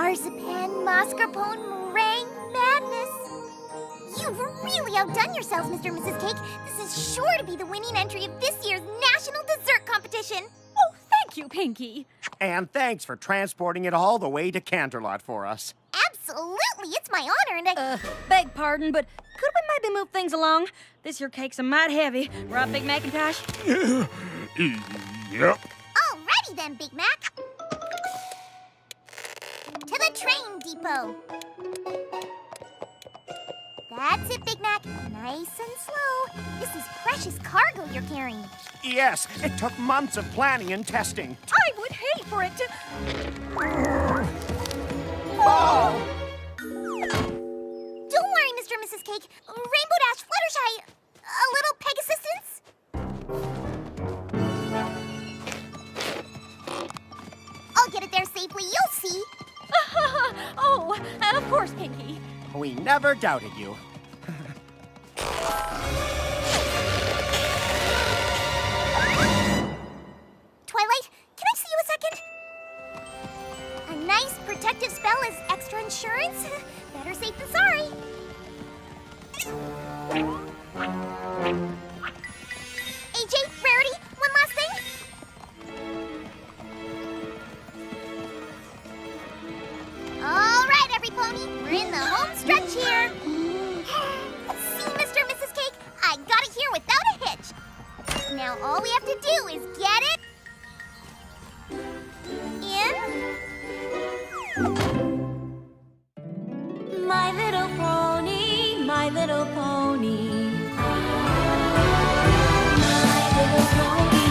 marzipan mascarpone meringue madness. You've really outdone yourselves, Mr. and Mrs. Cake. This is sure to be the winning entry of this year's National Dessert Competition. Oh, thank you, Pinky. And thanks for transporting it all the way to Canterlot for us. Absolutely, it's my honor, and I... Beg pardon, but could we maybe move things along? This here cake's a mite heavy. Right, Big Macintosh? Yep. Alrighty then, Big Mac. To the train depot. That's it, Big Mac. Nice and slow. This is precious cargo you're carrying. Yes, it took months of planning and testing. I would hate for it to... Oh! Don't worry, Mr. and Mrs. Cake. Rainbow Dash, Fluttershy, a little Pegasusistance? I'll get it there safely, you'll see. Oh, of course, Pinky. We never doubted you. Twilight, can I see you a second? A nice protective spell is extra insurance. Better safe than sorry. AJ, Rarity, one last thing. All right, every pony, we're in the home stretch here. See, Mr. and Mrs. Cake, I got it here without a hitch. Now all we have to do is get it in. My little pony, my little pony. My little pony.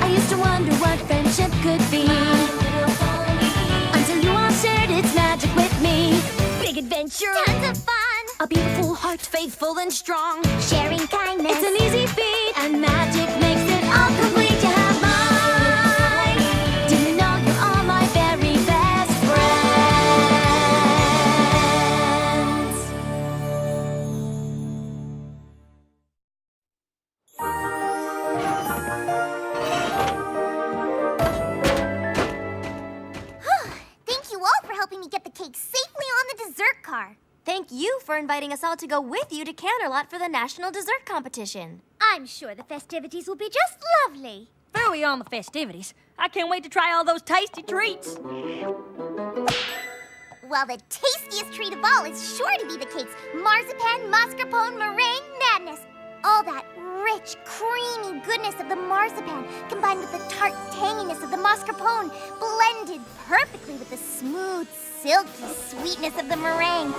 I used to wonder what friendship could be. My little pony. Until you all shared its magic with me. Big adventure. Tons of fun. A beautiful heart, faithful and strong. Sharing kindness. It's an easy feat, and magic makes it all complete. You have mine. Do you know you're all my very best friends? Thank you all for helping me get the cake safely on the dessert car. Thank you for inviting us all to go with you to Canterlot for the National Dessert Competition. I'm sure the festivities will be just lovely. Phooey on the festivities. I can't wait to try all those tasty treats. Well, the tastiest treat of all is sure to be the cake's marzipan mascarpone meringue madness. All that rich, creamy goodness of the marzipan combined with the tart tanginess of the mascarpone, blended perfectly with the smooth, silky sweetness of the meringue.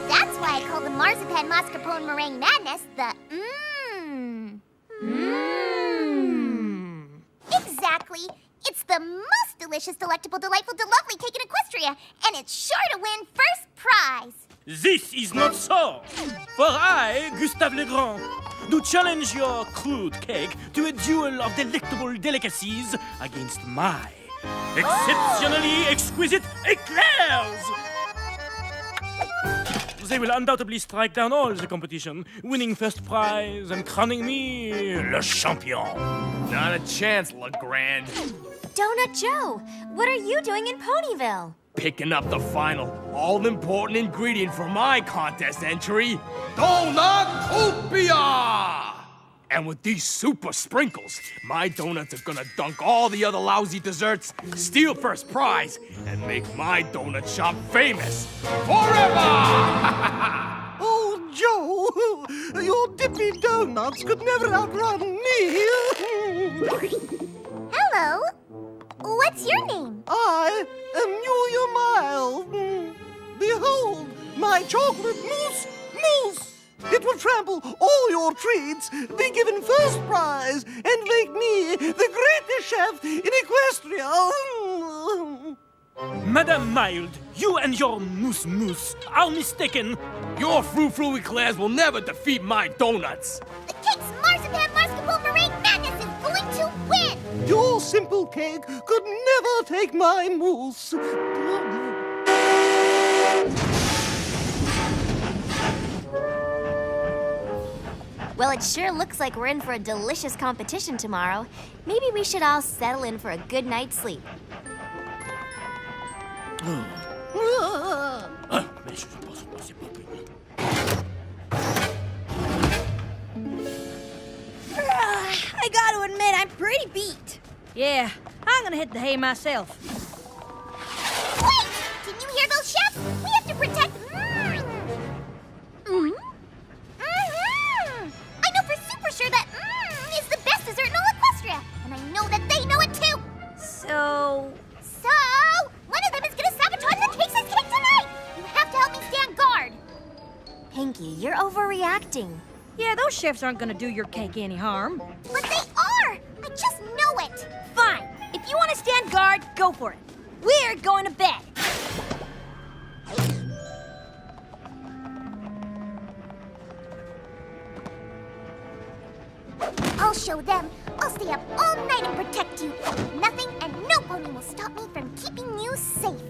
That's why I call the marzipan mascarpone meringue madness the Exactly. It's the most delicious, delectable, delightful, delovely cake in Equestria, and it's sure to win first prize. This is not so. For I, Gustave Legrand, do challenge your crude cake to a duel of delectable delicacies against my exceptionally exquisite eclairs. They will undoubtedly strike down all the competition, winning first prize and crowning me le champion. Not a chance, Legrand. Donut Joe, what are you doing in Ponyville? Picking up the final, all-important ingredient for my contest entry, Donutopia! And with these super sprinkles, my donuts are gonna dunk all the other lousy desserts, steal first prize, and make my donut shop famous forever! Oh, Joe, your dippy donuts could never outrun me. Hello. What's your name? I am Julia Miles. Behold, my chocolate mousse. It will trample all your treats, be given first prize, and make me the greatest chef in Equestria. Madame Mild, you and your mousse are mistaken. Your frou-frou eclairs will never defeat my donuts. The cake's marzipan mascarpone meringue madness is going to win. Your simple cake could never take my mousse. Well, it sure looks like we're in for a delicious competition tomorrow. Maybe we should all settle in for a good night's sleep. Mais je pense que c'est pas fini. I gotta admit, I'm pretty beat. Yeah, I'm gonna hit the hay myself. Wait! Can you hear those chefs? We have to protect... I know for super sure that is the best dessert in all Equestria. And I know that they know it too. So... So, one of them is gonna sabotage the cakes' cake tonight! You have to help me stand guard. Pinky, you're overreacting. Yeah, those chefs aren't gonna do your cake any harm. But they are! I just know it! Fine. If you want to stand guard, go for it. We're going to bed. I'll show them. I'll stay up all night and protect you. Nothing and no pony will stop me from keeping you safe.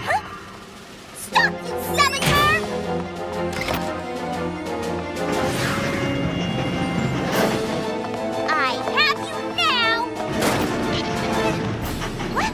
Huh? Stop, you saboteur! I have you now! What?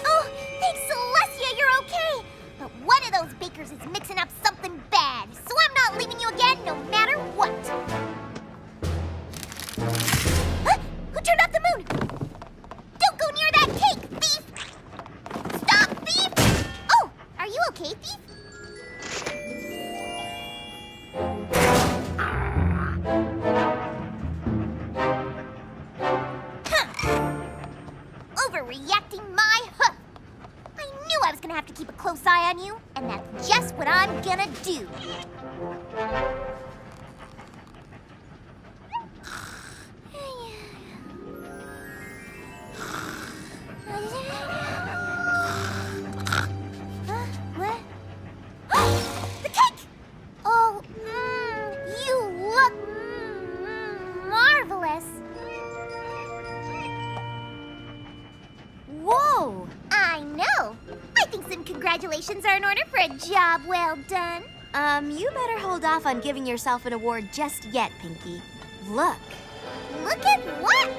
Oh, thanks, Celestia, you're okay. But one of those bakers is mixing up something bad, so I'm not leaving you again no matter what. Huh? Who turned off the moon? Don't go near that cake, thief! Stop, thief! Oh, are you okay, thief? Overreacting my hoof. I knew I was gonna have to keep a close eye on you, and that's just what I'm gonna do. Huh? What? The cake! Oh, you look marvelous. Whoa! I know. I think some congratulations are in order for a job well done. You better hold off on giving yourself an award just yet, Pinky. Look. Look at what?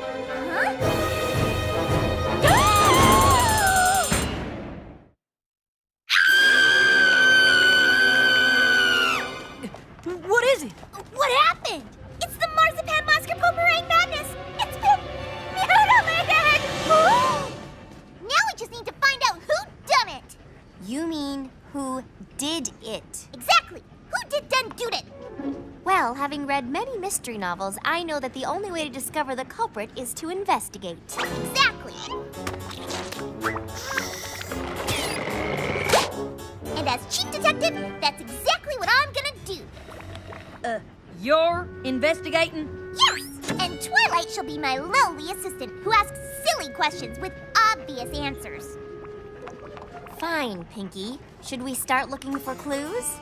What is it? What happened? It's the marzipan mascarpone meringue madness. It's been mutilated. Now we just need to find out who done it. You mean who did it? Exactly. Who did done do it? Well, having read many mystery novels, I know that the only way to discover the culprit is to investigate. Exactly. And as chief detective, that's exactly what I'm gonna do. You're investigating? Yes! And Twilight shall be my lowly assistant who asks silly questions with obvious answers. Fine, Pinky. Should we start looking for clues?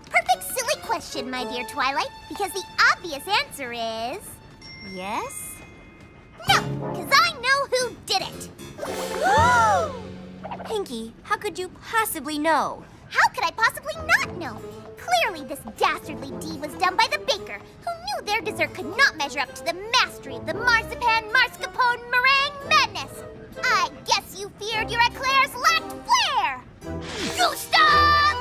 Perfect silly question, my dear Twilight, because the obvious answer is... Yes? No, because I know who did it. Pinky, how could you possibly know? How could I possibly not know? Clearly, this dastardly deed was done by the baker, who knew their dessert could not measure up to the mastery of the marzipan mascarpone meringue madness. I guess you feared your eclairs lacked flair! Gustav!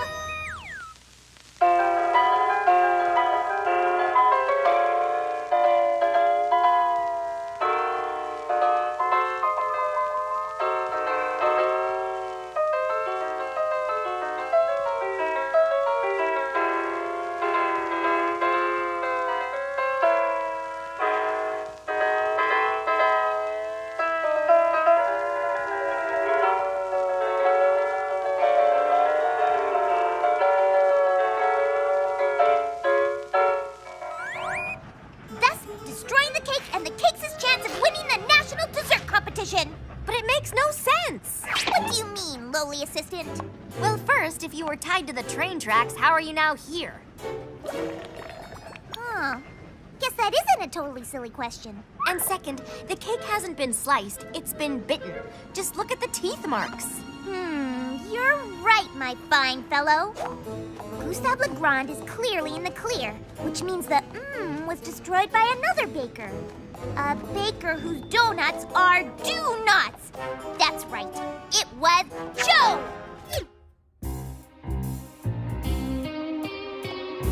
Thus, destroying the cake and the cake's chance of competition. But it makes no sense. What do you mean, lowly assistant? Well, first, if you were tied to the train tracks, how are you now here? Huh. Guess that isn't a totally silly question. And second, the cake hasn't been sliced, it's been bitten. Just look at the teeth marks. You're right, my fine fellow. Gustave Legrand is clearly in the clear, which means the was destroyed by another baker. A baker whose donuts are do-nuts. That's right, it was Joe!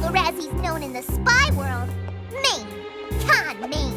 Or as he's known in the spy world, Maine. Con Maine.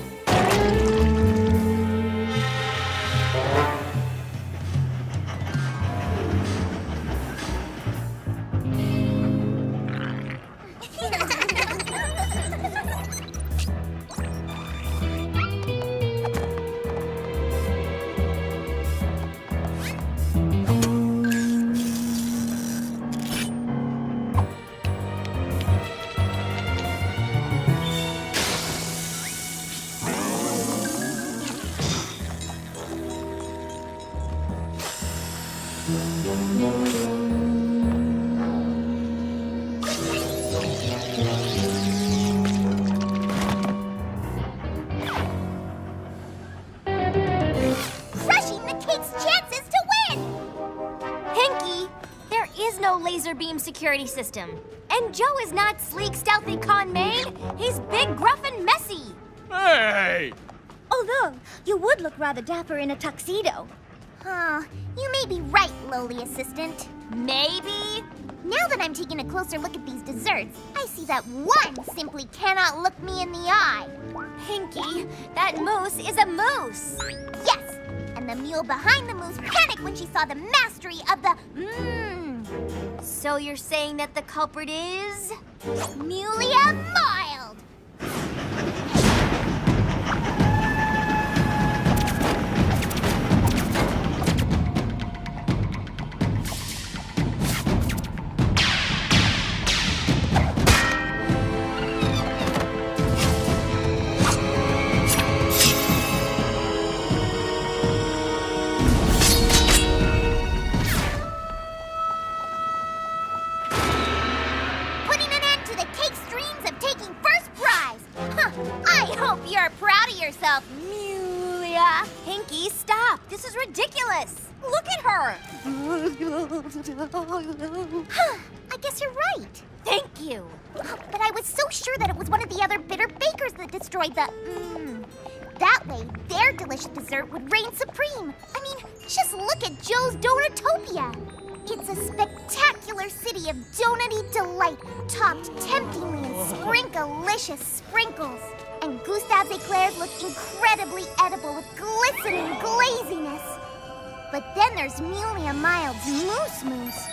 Crushing the cake's chances to win! Pinky, there is no laser beam security system. And Joe is not sleek, stealthy con Maine. He's big, gruff, and messy. Hey! Although, you would look rather dapper in a tuxedo. Huh, you may be right, lowly assistant. Maybe. Now that I'm taking a closer look at these desserts, I see that one simply cannot look me in the eye. Pinky, that moose is a moose. Yes, and the mule behind the moose panicked when she saw the mastery of the So you're saying that the culprit is? Mulia Mild. Putting an end to the cake's dreams of taking first prize. Huh, I hope you're proud of yourself, Mulia. Pinky, stop. This is ridiculous. Look at her. Huh, I guess you're right. Thank you. But I was so sure that it was one of the other bitter bakers that destroyed the That way, their delicious dessert would reign supreme. I mean, just look at Joe's Donutopia. It's a spectacular city of donutty delight, topped temptingly in sprinkalicious sprinkles. And Gustave's eclairs look incredibly edible with glistening glaziness. But then there's Mulia Mild's Moose Mousse.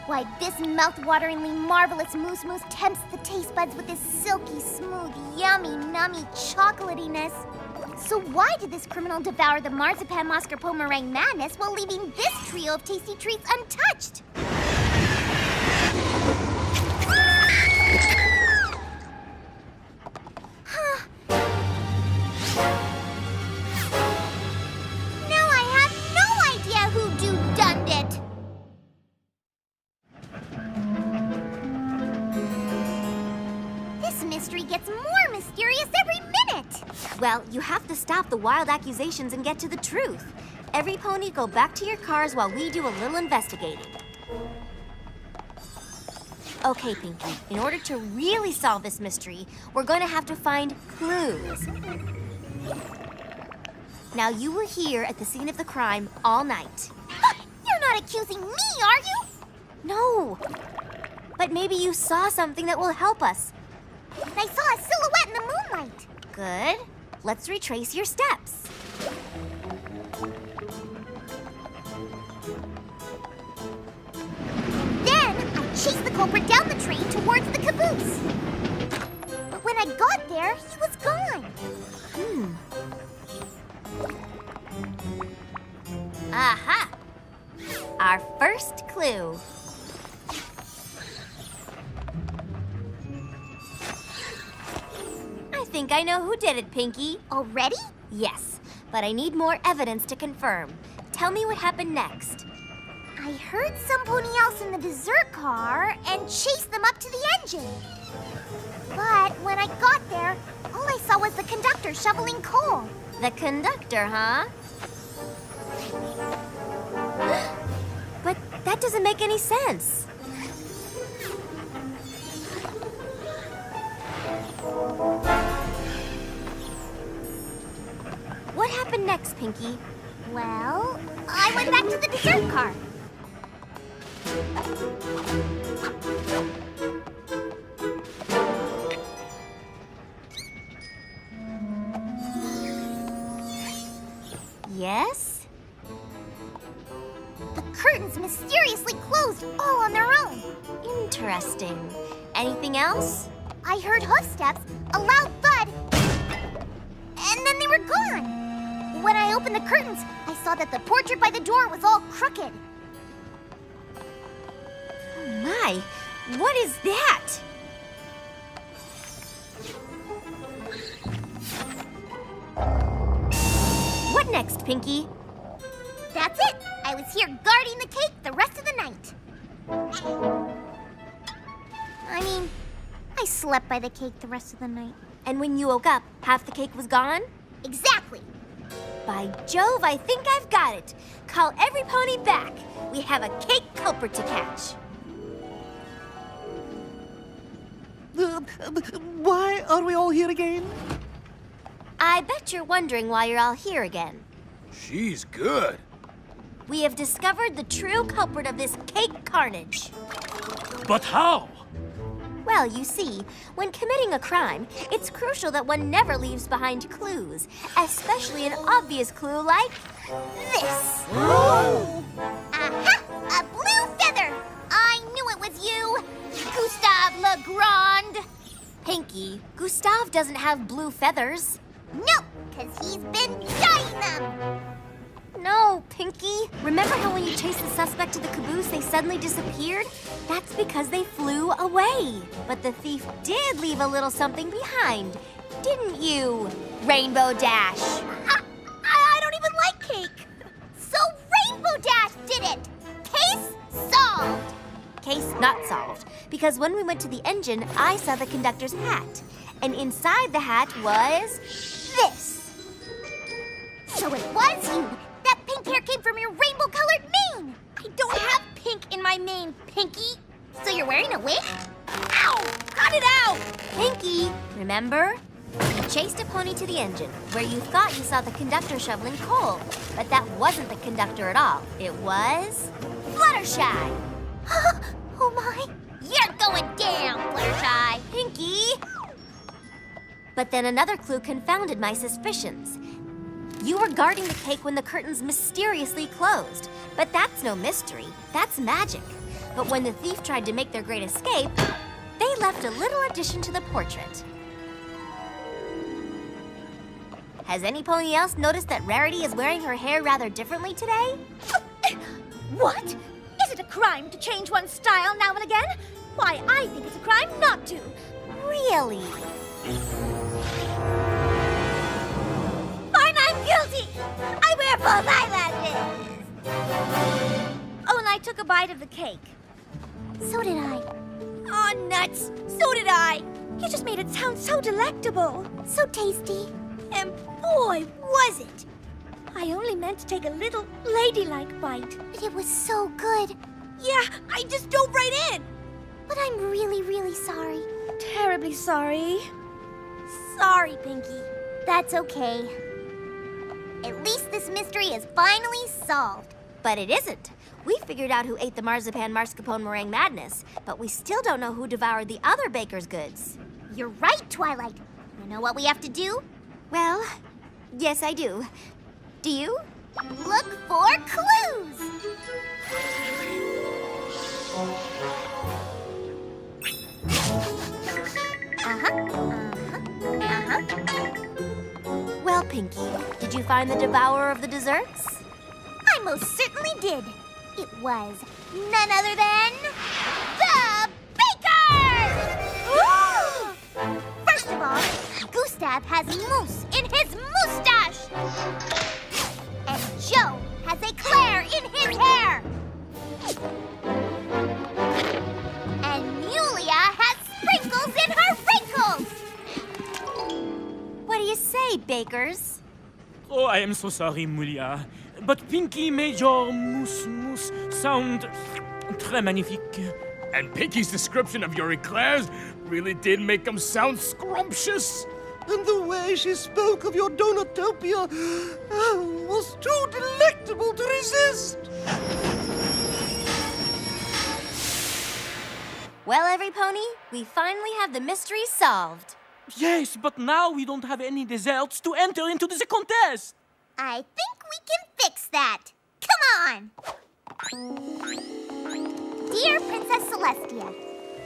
Why, this mouth-wateringly marvelous Moose Mousse tempts the taste buds with this silky, smooth, yummy, nummy chocolatiness. So why did this criminal devour the marzipan mascarpone meringue madness while leaving this trio of tasty treats untouched? Now I have no idea who do-done it. This mystery gets more mysterious every minute. Well, you have to stop the wild accusations and get to the truth. Every pony go back to your cars while we do a little investigating. Okay, Pinky, in order to really solve this mystery, we're going to have to find clues. Now, you were here at the scene of the crime all night. You're not accusing me, are you? No, but maybe you saw something that will help us. I saw a silhouette in the moonlight. Good. Let's retrace your steps. Then I chased the culprit down the tree towards the caboose. But when I got there, he was gone. Aha! Our first clue. I think I know who did it, Pinky. Already? Yes. but I need more evidence to confirm. Tell me what happened next. I heard some pony else in the dessert car and chased them up to the engine. But when I got there, all I saw was the conductor shoveling coal. The conductor, huh? But that doesn't make any sense. What happened next, Pinky? Well, I went back to the dessert car. Yes? The curtains mysteriously closed all on their own. Interesting. Anything else? I heard hoofsteps, a loud thud, and then they were gone. When I opened the curtains, I saw that the portrait by the door was all crooked. Oh my, what is that? What next, Pinky? That's it. I was here guarding the cake the rest of the night. I mean, I slept by the cake the rest of the night. And when you woke up, half the cake was gone? Exactly. By Jove, I think I've got it. Call every pony back. We have a cake culprit to catch. Why are we all here again? I bet you're wondering why you're all here again. She's good. We have discovered the true culprit of this cake carnage. But how? Well, you see, when committing a crime, it's crucial that one never leaves behind clues, especially an obvious clue like this. Aha! A blue feather! I knew it was you! Gustave Legrand! Pinky, Gustave doesn't have blue feathers. No, because he's been dyeing them! No, Pinky. Remember how when you chased the suspect to the caboose, they suddenly disappeared? That's because they flew away. But the thief did leave a little something behind, didn't you, Rainbow Dash? I don't even like cake! So Rainbow Dash did it! Case solved! Case not solved, because when we went to the engine, I saw the conductor's hat. And inside the hat was this. So it was you! That pink hair came from your rainbow-colored mane! I don't have pink in my mane, Pinky. So you're wearing a wig? Ow! Cut it out! Pinky, remember? You chased a pony to the engine, where you thought you saw the conductor shoveling coal. But that wasn't the conductor at all. It was Fluttershy. Oh my! You're going down, Fluttershy. Pinky! But then another clue confounded my suspicions. You were guarding the cake when the curtains mysteriously closed. But that's no mystery. That's magic. But when the thief tried to make their great escape, they left a little addition to the portrait. Has any pony else noticed that Rarity is wearing her hair rather differently today? What? Is it a crime to change one's style now and again? Why, I think it's a crime not to. Really? Fine, I'm guilty. I wear false eyelashes. Oh, and I took a bite of the cake. So did I. Oh, nuts. So did I. You just made it sound so delectable. So tasty. And boy, was it. I only meant to take a little ladylike bite. But it was so good. Yeah, I just dove right in. But I'm really, really sorry. Terribly sorry. Sorry, Pinky. That's okay. At least this mystery is finally solved. But it isn't. We figured out who ate the marzipan mascarpone meringue madness, but we still don't know who devoured the other baker's goods. You're right, Twilight. You know what we have to do? Well, yes, I do. Do you? Look for clues! Well, Pinky, did you find the devourer of the desserts? I most certainly did. It was none other than the baker! First of all, Gustave Gustav has mousse in his moustache. And Joe has eclair in his hair. And Mulia has sprinkles in her wrinkles. What do you say, bakers? Oh, I am so sorry, Mulia. But Pinky made your mousse sound très magnifique. And Pinky's description of your eclairs really did make them sound scrumptious. And the way she spoke of your Donutopia was too delectable to resist. Well, every pony, we finally have the mystery solved. Yes, but now we don't have any desserts to enter into the contest. I think we can fix that. Come on! Dear Princess Celestia,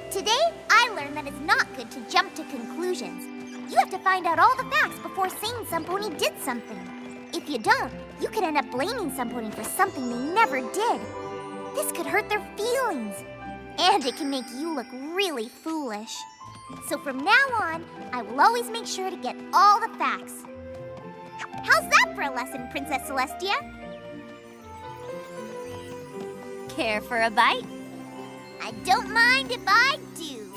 today I learned that it's not good to jump to conclusions. You have to find out all the facts before saying some pony did something. If you don't, you could end up blaming some pony for something they never did. This could hurt their feelings. And it can make you look really foolish. So from now on, I will always make sure to get all the facts. How's that for a lesson, Princess Celestia? Care for a bite? I don't mind if I do.